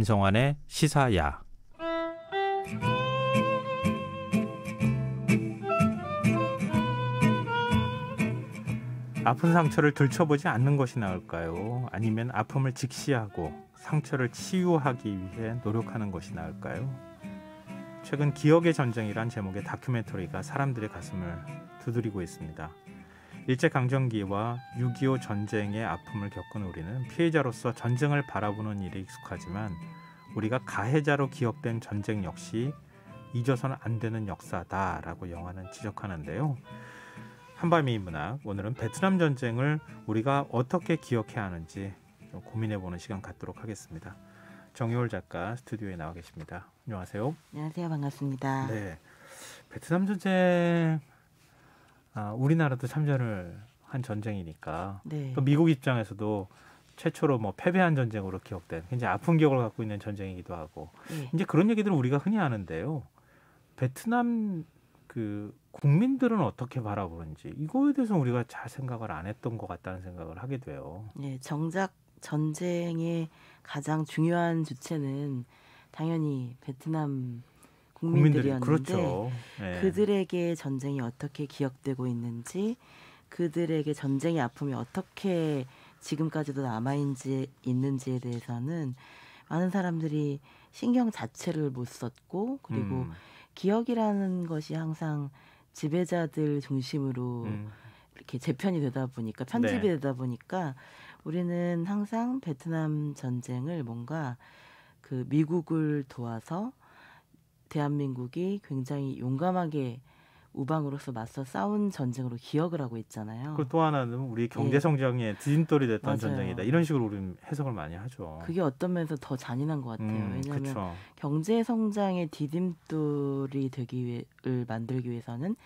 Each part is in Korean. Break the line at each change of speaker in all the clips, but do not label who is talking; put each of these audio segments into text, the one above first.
김성환의 시사야. 아픈 상처를 들춰보지 않는 것이 나을까요? 아니면 아픔을 직시하고 상처를 치유하기 위해 노력하는 것이 나을까요? 최근 기억의 전쟁이란 제목의 다큐멘터리가 사람들의 가슴을 두드리고 있습니다. 일제강점기와 6.25 전쟁의 아픔을 겪은 우리는 피해자로서 전쟁을 바라보는 일에 익숙하지만 우리가 가해자로 기억된 전쟁 역시 잊어서는 안 되는 역사다라고 영화는 지적하는데요. 한밤의 문학, 오늘은 베트남 전쟁을 우리가 어떻게 기억해야 하는지 좀 고민해보는 시간 갖도록 하겠습니다. 정효월 작가 스튜디오에 나와 계십니다. 안녕하세요.
안녕하세요. 반갑습니다.
네, 베트남 전쟁 우리나라도 참전을 한 전쟁이니까
네.
또 미국 입장에서도 최초로 패배한 전쟁으로 기억된 굉장히 아픈 기억을 갖고 있는 전쟁이기도 하고
네.
이제 그런 얘기들을 우리가 흔히 하는데요. 베트남 국민들은 어떻게 바라보는지 이거에 대해서 우리가 잘 생각을 안 했던 것 같다는 생각을 하게 돼요.
네, 정작 전쟁의 가장 중요한 주체는 당연히 베트남 국민들이었는데
그렇죠. 네.
그들에게 전쟁이 어떻게 기억되고 있는지, 그들에게 전쟁의 아픔이 어떻게 지금까지도 남아있는지에 대해서는 많은 사람들이 신경 자체를 못 썼고, 그리고 기억이라는 것이 항상 지배자들 중심으로 이렇게 재편이 되다 보니까, 편집이
네.
되다 보니까 우리는 항상 베트남 전쟁을 뭔가 미국을 도와서 대한민국이 굉장히 용감하게 우방으로서 맞서 싸운 전쟁으로 기억을 하고 있잖아요.
그리고 또 하나는 우리 경제 성장의 디딤돌이 됐던
맞아요.
전쟁이다. 이런 식으로 우리는 해석을 많이 하죠.
그게 어떤 면에서 더 잔인한 것 같아요. 왜냐하면
그쵸.
경제 성장의 디딤돌이 만들기 위해서는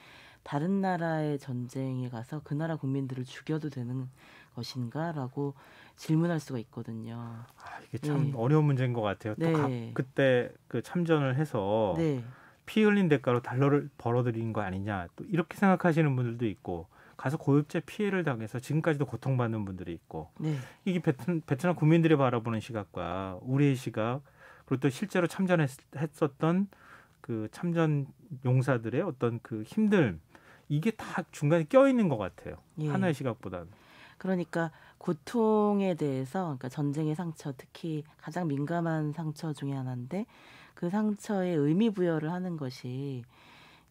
다른 나라의 전쟁에 가서 그 나라 국민들을 죽여도 되는 것인가라고 질문할 수가 있거든요.
이게 참 어려운 문제인 것 같아요.
네.
또 그때 참전을 해서
네.
피 흘린 대가로 달러를 벌어들인 거 아니냐. 또 이렇게 생각하시는 분들도 있고 가서 고육제 피해를 당해서 지금까지도 고통받는 분들이 있고
네.
이게 베트남 국민들이 바라보는 시각과 우리의 시각 그리고 또 실제로 참전했었던 그 참전 용사들의 어떤 그 힘듦 이게 다 중간에 껴있는 것 같아요.
예.
하나의 시각보다는.
그러니까 고통에 대해서, 그러니까 전쟁의 상처, 특히 가장 민감한 상처 중에 하나인데 그 상처에 의미 부여를 하는 것이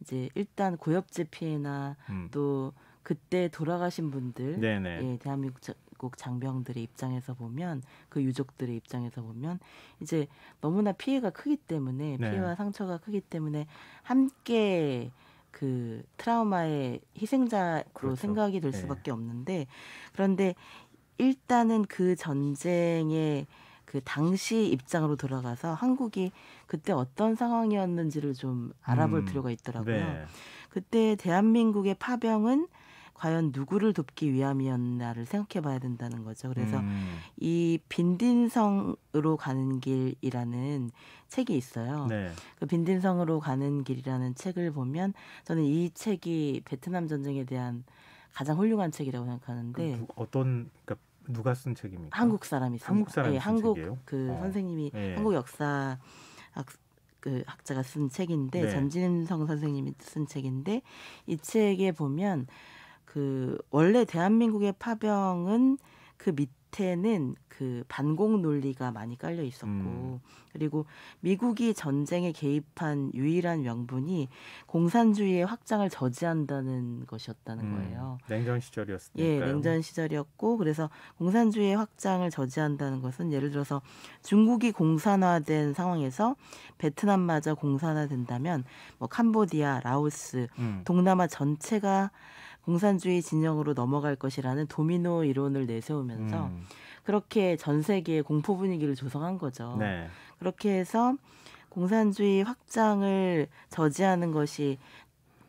이제 일단 고엽제 피해나 또 그때 돌아가신 분들, 예, 대한민국 장병들의 입장에서 보면, 그 유족들의 입장에서 보면 이제 너무나 피해가 크기 때문에, 피해와 상처가 크기 때문에 함께 그 트라우마의 희생자로
그렇죠.
생각이 될 수밖에 없는데, 그런데 일단은 그 전쟁의 그 당시 입장으로 돌아가서 한국이 그때 어떤 상황이었는지를 좀 알아볼 필요가 있더라고요.
네.
그때 대한민국의 파병은 과연 누구를 돕기 위함이었나를 생각해 봐야 된다는 거죠. 그래서 이 빈딘성으로 가는 길이라는 책이 있어요.
네.
그 빈딘성으로 가는 길이라는 책을 보면 저는 이 책이 베트남 전쟁에 대한 가장 훌륭한 책이라고 생각하는데,
그러니까 누가 쓴 책입니까?
한국 사람이 쓴,
한국 사람이 쓴
한국
책이에요?
선생님이 한국 역사 학자가 쓴 책인데,
네.
전진성 선생님이 쓴 책인데, 이 책에 보면 원래 대한민국의 파병은 그 밑에는 그 반공 논리가 많이 깔려 있었고, 그리고 미국이 전쟁에 개입한 유일한 명분이 공산주의의 확장을 저지한다는 것이었다는 거예요.
냉전 시절이었으니까요.
예, 냉전 시절이었고, 그래서 공산주의의 확장을 저지한다는 것은 예를 들어서 중국이 공산화된 상황에서 베트남마저 공산화된다면 캄보디아, 라오스, 동남아 전체가 공산주의 진영으로 넘어갈 것이라는 도미노 이론을 내세우면서 그렇게 전 세계에 공포 분위기를 조성한 거죠.
네.
그렇게 해서 공산주의 확장을 저지하는 것이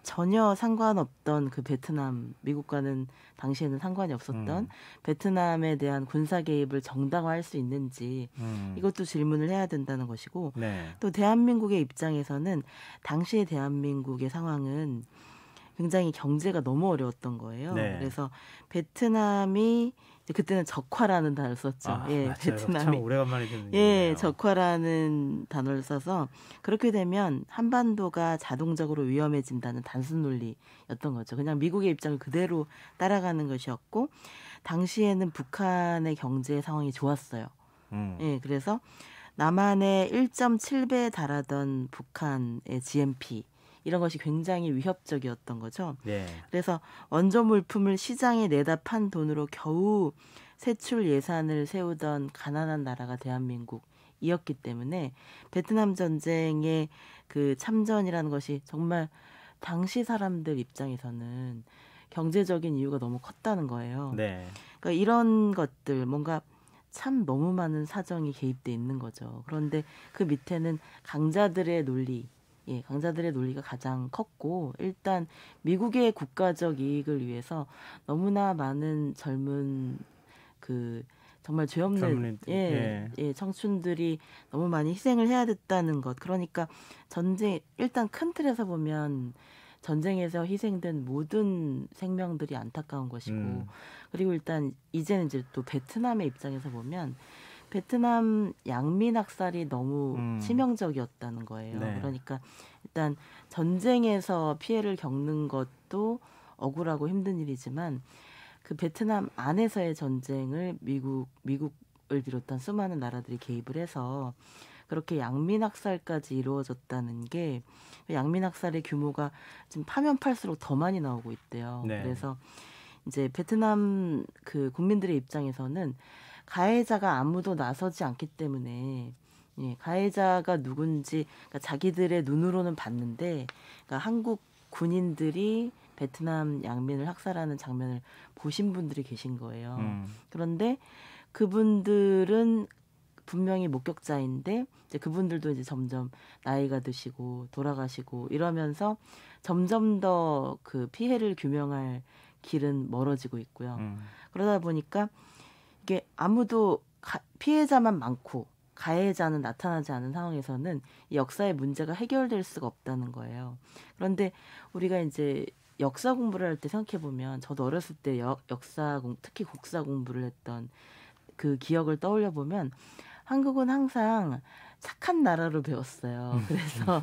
전혀 상관없던 그 베트남, 미국과는 당시에는 상관이 없었던 베트남에 대한 군사 개입을 정당화할 수 있는지 이것도 질문을 해야 된다는 것이고, 또 대한민국의 입장에서는 당시의 대한민국의 상황은 굉장히 경제가 너무 어려웠던 거예요.
네.
그래서 베트남이 이제 그때는 적화라는 단어를 썼죠.
아,
예,
맞아요. 참
베트남이
오래간만에 듣는
예,
얘기네요.
적화라는 단어를 써서 그렇게 되면 한반도가 자동적으로 위험해진다는 단순 논리였던 거죠. 그냥 미국의 입장을 그대로 따라가는 것이었고 당시에는 북한의 경제 상황이 좋았어요. 예, 그래서 남한의 1.7배에 달하던 북한의 GNP 이런 것이 굉장히 위협적이었던 거죠.
네.
그래서 원조 물품을 시장에 내다 판 돈으로 겨우 세출 예산을 세우던 가난한 나라가 대한민국이었기 때문에 베트남 전쟁의 그 참전이라는 것이 정말 당시 사람들 입장에서는 경제적인 이유가 너무 컸다는 거예요.
네.
그러니까 이런 것들 뭔가 참 너무 많은 사정이 개입돼 있는 거죠. 그런데 그 밑에는 강자들의 논리, 예, 강자들의 논리가 가장 컸고 일단 미국의 국가적 이익을 위해서 너무나 많은 젊은 그 정말 죄 없는
젊은이들, 예.
청춘들이 너무 많이 희생을 해야 됐다는 것. 그러니까 전쟁 일단 큰 틀에서 보면 전쟁에서 희생된 모든 생명들이 안타까운 것이고 그리고 일단 이제는 이제 또 베트남의 입장에서 보면 베트남 양민 학살이 너무 치명적이었다는 거예요.
네.
그러니까 일단 전쟁에서 피해를 겪는 것도 억울하고 힘든 일이지만 그 베트남 안에서의 전쟁을 미국을 비롯한 수많은 나라들이 개입을 해서 그렇게 양민 학살까지 이루어졌다는 게 양민 학살의 규모가 지금 파면 팔수록 더 많이 나오고 있대요.
네.
그래서 이제 베트남 그 국민들의 입장에서는 가해자가 아무도 나서지 않기 때문에 예, 가해자가 누군지 그러니까 자기들의 눈으로는 봤는데 그러니까 한국 군인들이 베트남 양민을 학살하는 장면을 보신 분들이 계신 거예요. 그런데 그분들은 분명히 목격자인데 이제 그분들도 이제 점점 나이가 드시고 돌아가시고 이러면서 점점 더 그 피해를 규명할 길은 멀어지고 있고요. 그러다 보니까 이게 아무도 피해자만 많고 가해자는 나타나지 않은 상황에서는 이 역사의 문제가 해결될 수가 없다는 거예요. 그런데 우리가 이제 역사 공부를 할 때 생각해 보면 저도 어렸을 때 역사 특히 국사 공부를 했던 그 기억을 떠올려 보면 한국은 항상 착한 나라로 배웠어요. 그래서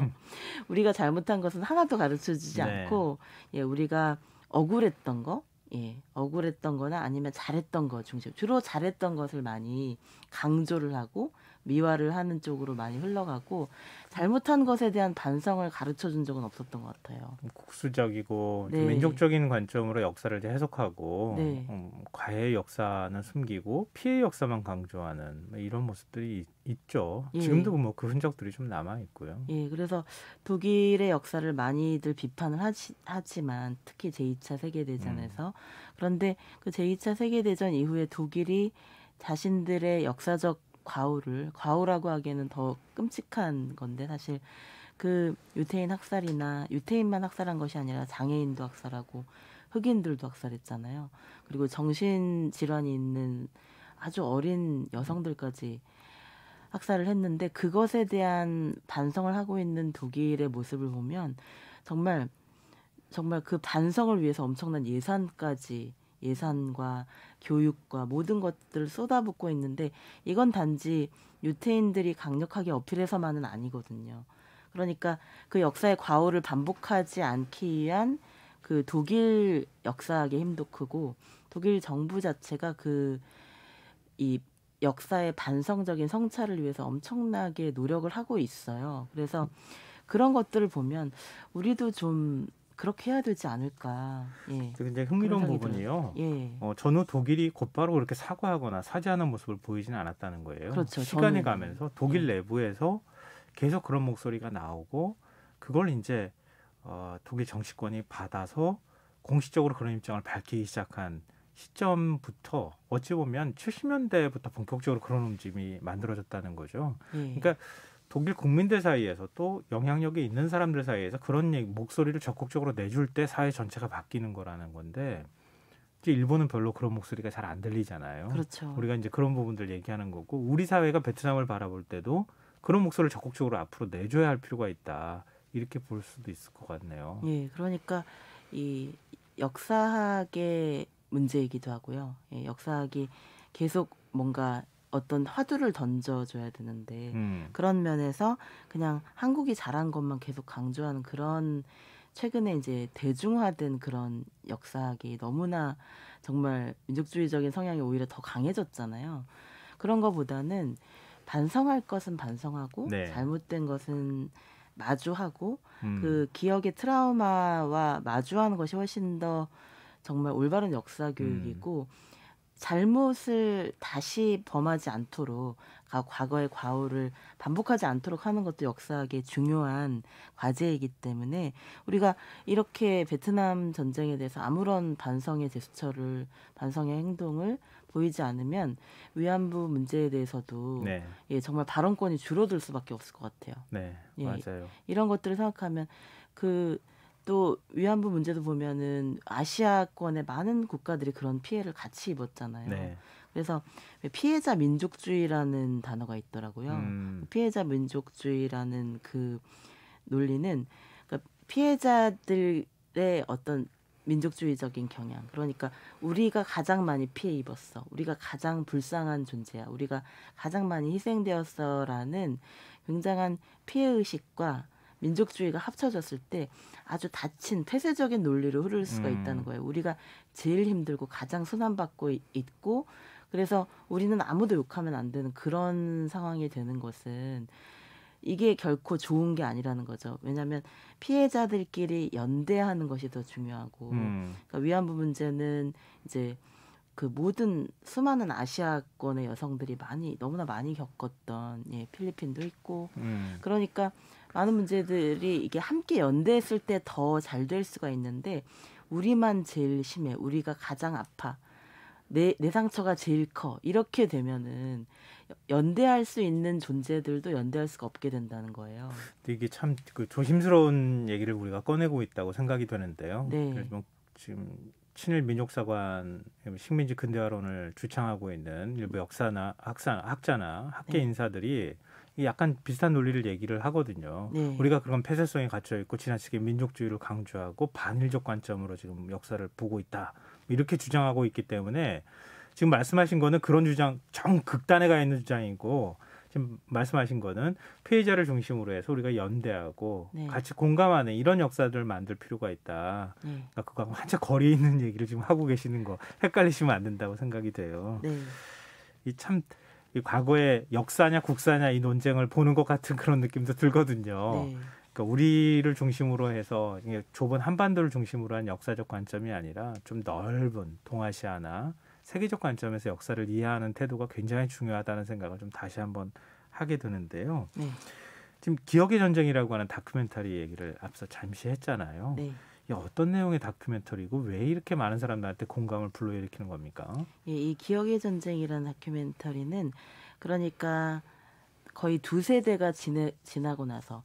우리가 잘못한 것은 하나도 가르쳐주지 않고 예, 우리가 억울했던 거, 예, 억울했던 거나 아니면 잘했던 거 중심, 주로 잘했던 것을 많이 강조를 하고 미화를 하는 쪽으로 많이 흘러가고 잘못한 것에 대한 반성을 가르쳐준 적은 없었던 것 같아요.
국수적이고
네.
민족적인 관점으로 역사를 이제 해석하고
네.
과거의 역사는 숨기고 피해 역사만 강조하는 이런 모습들이 있죠.
예.
지금도 뭐 그 흔적들이 좀 남아 있고요.
예, 그래서 독일의 역사를 많이들 비판을 하지만 특히 제2차 세계대전에서 그런데 그 제2차 세계대전 이후에 독일이 자신들의 역사적 과오라고 하기에는 더 끔찍한 건데 사실 그 유태인 학살이나 유태인만 학살한 것이 아니라 장애인도 학살하고 흑인들도 학살했잖아요. 그리고 정신질환이 있는 아주 어린 여성들까지 학살을 했는데 그것에 대한 반성을 하고 있는 독일의 모습을 보면 정말 그 반성을 위해서 엄청난 예산과 교육과 모든 것들을 쏟아붓고 있는데 이건 단지 유태인들이 강력하게 어필해서만은 아니거든요. 그러니까 그 역사의 과오를 반복하지 않기 위한 그 독일 역사학의 힘도 크고 독일 정부 자체가 이 역사의 반성적인 성찰을 위해서 엄청나게 노력을 하고 있어요. 그래서 그런 것들을 보면 우리도 좀 그렇게 해야 되지 않을까. 예.
굉장히 흥미로운
그런 생각이
부분이요.
예.
전후 독일이 곧바로 그렇게 사과하거나 사죄하는 모습을 보이지는 않았다는 거예요.
그렇죠.
시간이
저는.
가면서 독일 내부에서 계속 그런 목소리가 나오고 그걸 이제 독일 정치권이 받아서 공식적으로 그런 입장을 밝히기 시작한 시점부터 어찌 보면 70년대부터 본격적으로 그런 움직임이 만들어졌다는 거죠.
예.
그러니까 독일 국민들 사이에서 또 영향력이 있는 사람들 사이에서 그런 목소리를 적극적으로 내줄 때 사회 전체가 바뀌는 거라는 건데 이제 일본은 별로 그런 목소리가 잘 안 들리잖아요.
그렇죠.
우리가 이제 그런 부분들 얘기하는 거고 우리 사회가 베트남을 바라볼 때도 그런 목소리를 적극적으로 앞으로 내줘야 할 필요가 있다. 이렇게 볼 수도 있을 것 같네요.
예. 그러니까 이 역사학의 문제이기도 하고요. 예, 역사학이 계속 뭔가 어떤 화두를 던져줘야 되는데 그런 면에서 그냥 한국이 잘한 것만 계속 강조하는 그런 최근에 이제 대중화된 그런 역사학이 너무나 정말 민족주의적인 성향이 오히려 더 강해졌잖아요. 그런 거보다는 반성할 것은 반성하고
네.
잘못된 것은 마주하고
음.
그 기억의 트라우마와 마주하는 것이 훨씬 더 정말 올바른 역사 교육이고 잘못을 다시 범하지 않도록 과거의 과오를 반복하지 않도록 하는 것도 역사학의 중요한 과제이기 때문에 우리가 이렇게 베트남 전쟁에 대해서 아무런 반성의 제스처를 반성의 행동을 보이지 않으면 위안부 문제에 대해서도
네.
예, 정말 발언권이 줄어들 수밖에 없을 것 같아요.
네.
예,
맞아요.
이런 것들을 생각하면 그 또 위안부 문제도 보면은 아시아권의 많은 국가들이 그런 피해를 같이 입었잖아요.
네.
그래서 피해자 민족주의라는 단어가 있더라고요. 피해자 민족주의라는 그 논리는 그러니까 피해자들의 어떤 민족주의적인 경향. 그러니까 우리가 가장 많이 피해 입었어. 우리가 가장 불쌍한 존재야. 우리가 가장 많이 희생되었어라는 굉장한 피해 의식과 민족주의가 합쳐졌을 때 아주 닫힌 폐쇄적인 논리로 흐를 수가 있다는 거예요. 우리가 제일 힘들고 가장 순환받고 있고 그래서 우리는 아무도 욕하면 안 되는 그런 상황이 되는 것은 이게 결코 좋은 게 아니라는 거죠. 왜냐하면 피해자들끼리 연대하는 것이 더 중요하고 그러니까 위안부 문제는 이제 그 모든 수많은 아시아권의 여성들이 너무나 많이 겪었던 예, 필리핀도 있고 그러니까 많은 문제들이 이게 함께 연대했을 때 더 잘 될 수가 있는데 우리만 제일 심해. 우리가 가장 아파. 내 상처가 제일 커. 이렇게 되면은 연대할 수 있는 존재들도 연대할 수가 없게 된다는 거예요.
근데 이게 참 그 조심스러운 얘기를 우리가 꺼내고 있다고 생각이 되는데요.
네.
그래서 뭐 지금 친일 민족사관 식민지 근대화론을 주창하고 있는 일부 역사나 학자나 학계
네.
인사들이 약간 비슷한 논리를 얘기를 하거든요.
네.
우리가 그런 폐쇄성이 갇혀 있고 지나치게 민족주의를 강조하고 반일적 관점으로 지금 역사를 보고 있다. 이렇게 주장하고 있기 때문에 지금 말씀하신 거는 그런 주장 정극단에 가 있는 주장이고 지금 말씀하신 거는 피해자를 중심으로 해서 우리가 연대하고
네.
같이 공감하는 이런 역사들을 만들 필요가 있다.
네.
그러니까 그거하고 완전 거리에 있는 얘기를 지금 하고 계시는 거 헷갈리시면 안 된다고 생각이 돼요.
네.
이 과거의 역사냐 국사냐 이 논쟁을 보는 것 같은 그런 느낌도 들거든요.
네.
그러니까 우리를 중심으로 해서 좁은 한반도를 중심으로 한 역사적 관점이 아니라 좀 넓은 동아시아나 세계적 관점에서 역사를 이해하는 태도가 굉장히 중요하다는 생각을 좀 다시 한번 하게 되는데요.
네.
지금 기억의 전쟁이라고 하는 다큐멘터리 얘기를 앞서 잠시 했잖아요.
네.
이 어떤 내용의 다큐멘터리고 왜 이렇게 많은 사람들한테 공감을 불러일으키는 겁니까?
예, 이 기억의 전쟁이라는 다큐멘터리는 그러니까 거의 두 세대가 지나고 나서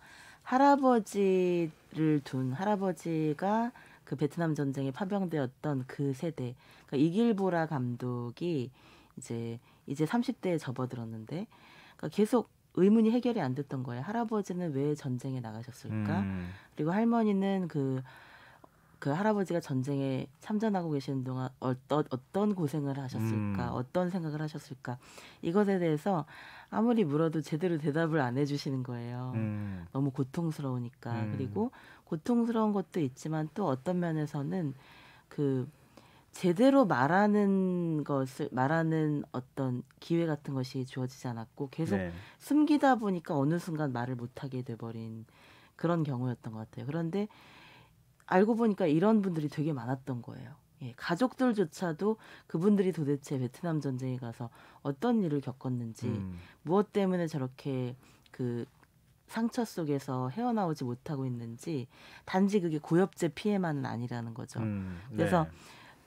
할아버지가 그 베트남 전쟁에 파병되었던 그 세대, 그러니까 이길보라 감독이 이제 30대에 접어들었는데 그러니까 계속 의문이 해결이 안 됐던 거예요. 할아버지는 왜 전쟁에 나가셨을까? 그리고 할머니는 그 할아버지가 전쟁에 참전하고 계시는 동안 어떤 고생을 하셨을까? 어떤 생각을 하셨을까? 이것에 대해서 아무리 물어도 제대로 대답을 안 해주시는 거예요. 너무 고통스러우니까. 그리고 고통스러운 것도 있지만 또 어떤 면에서는 그 제대로 말하는 어떤 기회 같은 것이 주어지지 않았고 계속
네.
숨기다 보니까 어느 순간 말을 못하게 돼버린 그런 경우였던 것 같아요. 그런데 알고 보니까 이런 분들이 되게 많았던 거예요. 예, 가족들조차도 그분들이 도대체 베트남 전쟁에 가서 어떤 일을 겪었는지, 무엇 때문에 저렇게 그 상처 속에서 헤어나오지 못하고 있는지, 단지 그게 고엽제 피해만은 아니라는 거죠. 그래서
네.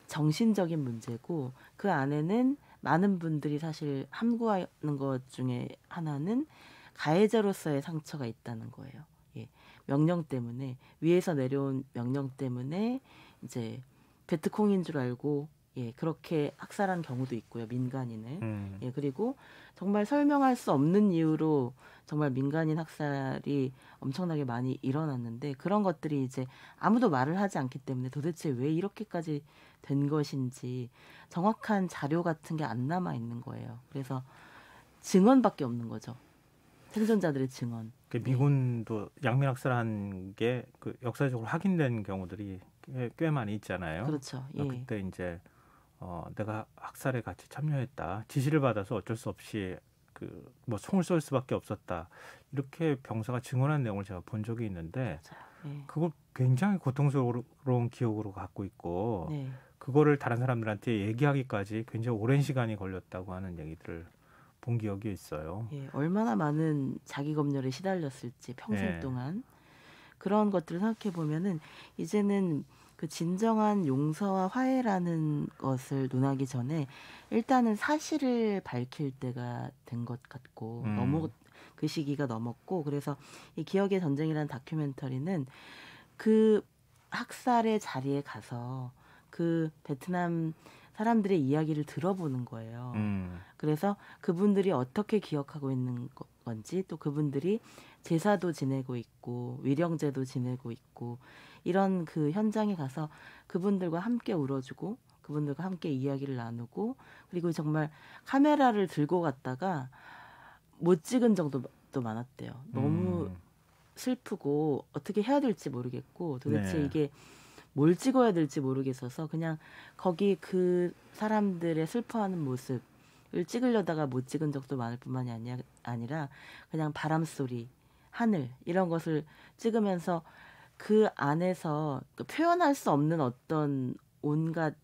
정신적인 문제고 그 안에는 많은 분들이 사실 함구하는 것 중에 하나는 가해자로서의 상처가 있다는 거예요. 예. 명령 때문에 위에서 내려온 명령 때문에 이제 베트콩인 줄 알고 예, 그렇게 학살한 경우도 있고요, 민간인을. 예, 그리고 정말 설명할 수 없는 이유로 정말 민간인 학살이 엄청나게 많이 일어났는데 그런 것들이 이제 아무도 말을 하지 않기 때문에 도대체 왜 이렇게까지 된 것인지 정확한 자료 같은 게 안 남아 있는 거예요. 그래서 증언밖에 없는 거죠. 생존자들의 증언.
그 미군도 양민 학살한 게 그 역사적으로 확인된 경우들이 꽤 많이 있잖아요.
그렇죠. 예.
그때 이제 내가 학살에 같이 참여했다. 지시를 받아서 어쩔 수 없이 그 뭐 총을 쏠 수밖에 없었다. 이렇게 병사가 증언한 내용을 제가 본 적이 있는데
맞아요. 예.
그걸 굉장히 고통스러운 기억으로 갖고 있고
네.
그거를 다른 사람들한테 얘기하기까지 굉장히 오랜 시간이 걸렸다고 하는 얘기들을 본 기억이 있어요.
예, 얼마나 많은 자기 검열에 시달렸을지 평생
예.
동안 그런 것들을 생각해 보면은 이제는 그 진정한 용서와 화해라는 것을 논하기 전에 일단은 사실을 밝힐 때가 된 것 같고 너무 그 시기가 넘었고 그래서 이 기억의 전쟁이라는 다큐멘터리는 그 학살의 자리에 가서 그 베트남 사람들의 이야기를 들어보는 거예요. 그래서 그분들이 어떻게 기억하고 있는 건지 또 그분들이 제사도 지내고 있고 위령제도 지내고 있고 이런 그 현장에 가서 그분들과 함께 울어주고 그분들과 함께 이야기를 나누고 그리고 정말 카메라를 들고 갔다가 못 찍은 정도도 많았대요. 너무 슬프고 어떻게 해야 될지 모르겠고 도대체
네.
이게 뭘 찍어야 될지 모르겠어서 그냥 거기 그 사람들의 슬퍼하는 모습을 찍으려다가 못 찍은 적도 많을 뿐만이 아니라 그냥 바람 소리, 하늘 이런 것을 찍으면서 그 안에서 그 표현할 수 없는 어떤 온갖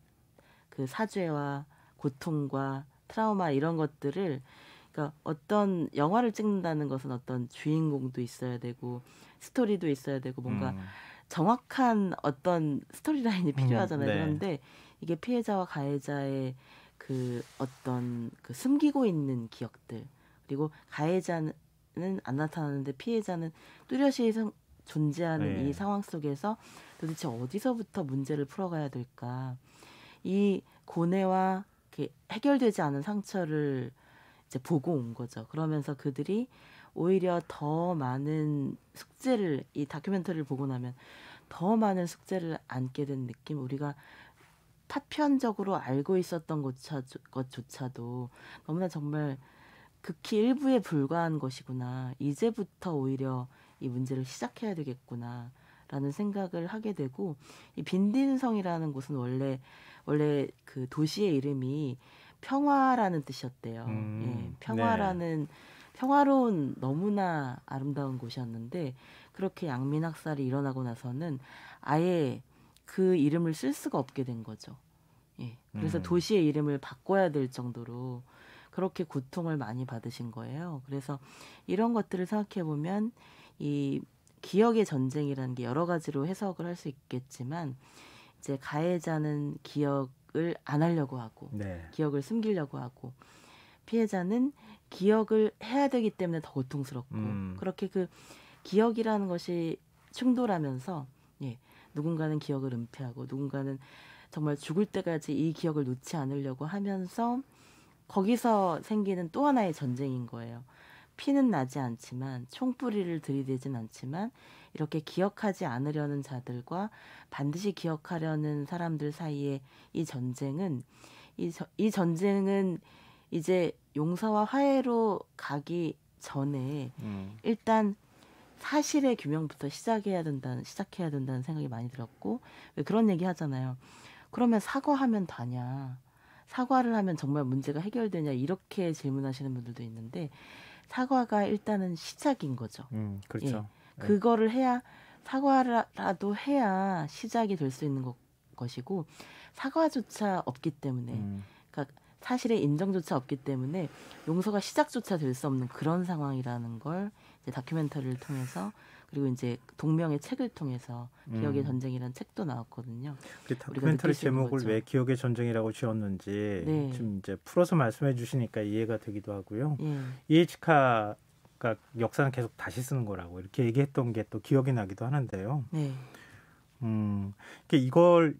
그 사죄와 고통과 트라우마 이런 것들을 그러니까 어떤 영화를 찍는다는 것은 어떤 주인공도 있어야 되고 스토리도 있어야 되고 뭔가 정확한 어떤 스토리라인이 필요하잖아요.
네.
그런데 이게 피해자와 가해자의 그 어떤 그 숨기고 있는 기억들 그리고 가해자는 안 나타나는데 피해자는 뚜렷이 존재하는
네.
이 상황 속에서 도대체 어디서부터 문제를 풀어가야 될까? 이 고뇌와 해결되지 않은 상처를 이제 보고 온 거죠. 그러면서 그들이 오히려 더 많은 숙제를 이 다큐멘터리를 보고 나면 더 많은 숙제를 안게 된 느낌. 우리가 파편적으로 알고 있었던 것조차도 너무나 정말 극히 일부에 불과한 것이구나. 이제부터 오히려 이 문제를 시작해야 되겠구나라는 생각을 하게 되고 이 빈딘성이라는 곳은 원래 그 도시의 이름이 평화라는 뜻이었대요. 예, 평화라는 평화로운 너무나 아름다운 곳이었는데 그렇게 양민 학살이 일어나고 나서는 아예 그 이름을 쓸 수가 없게 된 거죠. 예, 그래서 도시의 이름을 바꿔야 될 정도로 그렇게 고통을 많이 받으신 거예요. 그래서 이런 것들을 생각해 보면 이 기억의 전쟁이라는 게 여러 가지로 해석을 할 수 있겠지만 이제 가해자는 기억을 안 하려고 하고
네.
기억을 숨기려고 하고 피해자는 기억을 해야 되기 때문에 더 고통스럽고 그렇게 그 기억이라는 것이 충돌하면서 예, 누군가는 기억을 은폐하고 누군가는 정말 죽을 때까지 이 기억을 놓지 않으려고 하면서 거기서 생기는 또 하나의 전쟁인 거예요. 피는 나지 않지만 총뿌리를 들이대진 않지만 이렇게 기억하지 않으려는 자들과 반드시 기억하려는 사람들 사이의 이 전쟁은 이 전쟁은 이제 용서와 화해로 가기 전에 일단 사실의 규명부터 시작해야 된다는 생각이 많이 들었고 왜 그런 얘기 하잖아요. 그러면 사과하면 다냐? 사과를 하면 정말 문제가 해결되냐? 이렇게 질문하시는 분들도 있는데 사과가 일단은 시작인 거죠.
그렇죠.
예, 그거를 해야 사과라도 해야 시작이 될 수 있는 것이고 사과조차 없기 때문에 그러니까 사실의 인정조차 없기 때문에 용서가 시작조차 될 수 없는 그런 상황이라는 걸 이제 다큐멘터리를 통해서 그리고 이제 동명의 책을 통해서 기억의 전쟁이라는 책도 나왔거든요.
그 다큐멘터리 제목을
거죠.
왜 기억의 전쟁이라고 지었는지
네.
좀 이제 풀어서 말씀해 주시니까 이해가 되기도 하고요.
예.
이에치카가 역사는 계속 다시 쓰는 거라고 이렇게 얘기했던 게 또 기억이 나기도 하는데요.
네.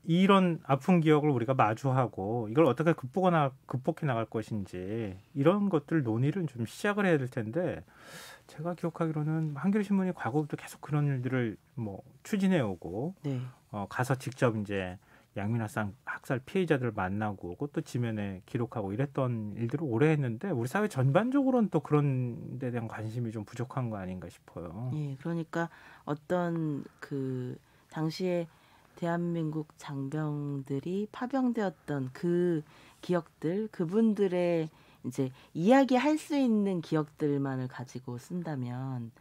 이런 아픈 기억을 우리가 마주하고 이걸 어떻게 극복해 나갈 것인지 이런 것들 논의를 좀 시작을 해야 될 텐데 제가 기억하기로는 한겨레 신문이 과거부터 계속 그런 일들을 뭐 추진해 오고
네.
가서 직접 이제 양민 학살 피해자들을 만나고 오고 또 지면에 기록하고 이랬던 일들을 오래 했는데 우리 사회 전반적으로는 또 그런 데 대한 관심이 좀 부족한 거 아닌가 싶어요.
예, 그러니까 어떤 당시에 대한민국 장병들이 파병되었던 그 기억들, 그분들의 이제 이야기할 수 있는 기억들만을 가지고 쓴다면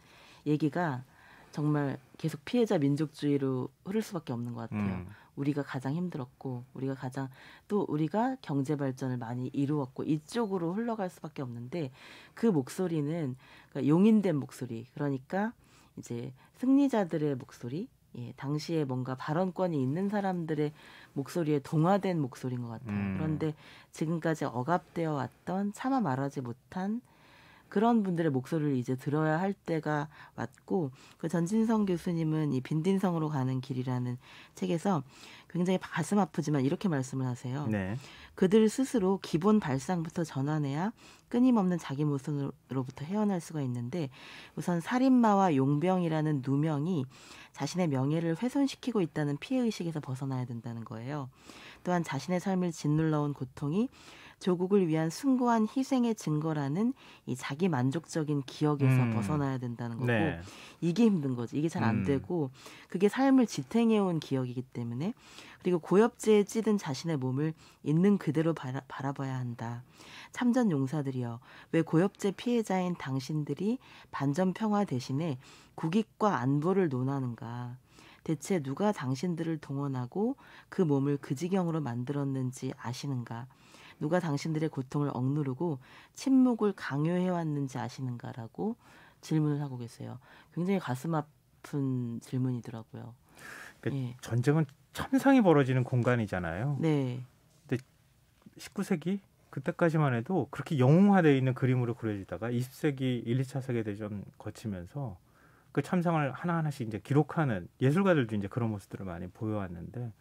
얘기가 정말 계속 피해자 민족주의로 흐를 수밖에 없는 것 같아요. 우리가 가장 힘들었고 우리가 경제 발전을 많이 이루었고 이쪽으로 흘러갈 수밖에 없는데 그 목소리는 그러니까 용인된 목소리, 그러니까 이제 승리자들의 목소리, 예, 당시에 뭔가 발언권이 있는 사람들의 목소리에 동화된 목소리인 것 같아요. 그런데 지금까지 억압되어 왔던 차마 말하지 못한 그런 분들의 목소리를 이제 들어야 할 때가 왔고, 그 전진성 교수님은 이 빈딘성으로 가는 길이라는 책에서 굉장히 가슴 아프지만 이렇게 말씀을 하세요.
네.
그들 스스로 기본 발상부터 전환해야 끊임없는 자기 모순으로부터 헤어날 수가 있는데 우선 살인마와 용병이라는 누명이 자신의 명예를 훼손시키고 있다는 피해의식에서 벗어나야 된다는 거예요. 또한 자신의 삶을 짓눌러온 고통이 조국을 위한 숭고한 희생의 증거라는 이 자기 만족적인 기억에서 벗어나야 된다는 거고
네.
이게 힘든 거지. 이게 잘 안 되고 그게 삶을 지탱해온 기억이기 때문에 그리고 고엽제에 찌든 자신의 몸을 있는 그대로 바라봐야 한다. 참전 용사들이여 왜 고엽제 피해자인 당신들이 반전평화 대신에 국익과 안보를 논하는가. 대체 누가 당신들을 동원하고 그 몸을 그 지경으로 만들었는지 아시는가. 누가 당신들의 고통을 억누르고 침묵을 강요해왔는지 아시는가라고 질문을 하고 계세요. 굉장히 가슴 아픈 질문이더라고요.
그러니까
예.
전쟁은 천상이 벌어지는 공간이잖아요.
네.
근데 19세기 그때까지만 해도 그렇게 영웅화되어 있는 그림으로 그려지다가 20세기 1, 2차 세계대전 거치면서 그 참상을 하나하나씩 이제 기록하는 예술가들도 이제 그런 모습들을 많이 보여왔는데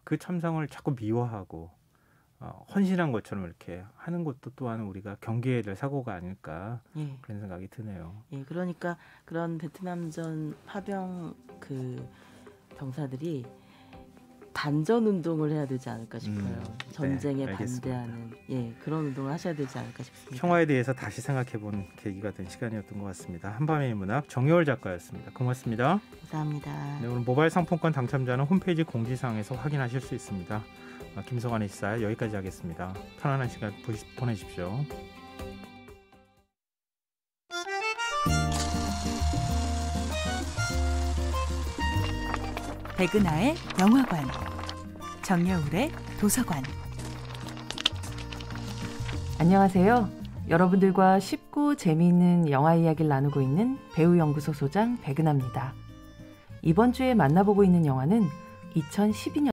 그 참상을 자꾸 미워하고 헌신한 것처럼 이렇게 하는 것도 또한 우리가 경계해야 될 사고가 아닐까
예.
그런 생각이 드네요.
예, 그러니까 그런 베트남전 파병 병사들이 반전 운동을 해야 되지 않을까 싶어요. 전쟁에
네,
반대하는 그런 운동을 하셔야 되지 않을까 싶습니다.
평화에 대해서 다시 생각해본 계기가 된 시간이었던 것 같습니다. 한밤의 문학 정여울 작가였습니다. 고맙습니다.
감사합니다.
네, 오늘 모바일 상품권 당첨자는 홈페이지 공지사항에서 확인하실 수 있습니다. 김성환의 시사 여기까지 하겠습니다. 편안한 시간 보내십시오.
백은하의 영화관, 정여울의 도서관.
안녕하세요. 여러분들과 쉽고 재미있는 영화 이야기를 나누고 있는 배우연구소 소장 백은하입니다. 이번 주에 만나보고 있는 영화는 2012년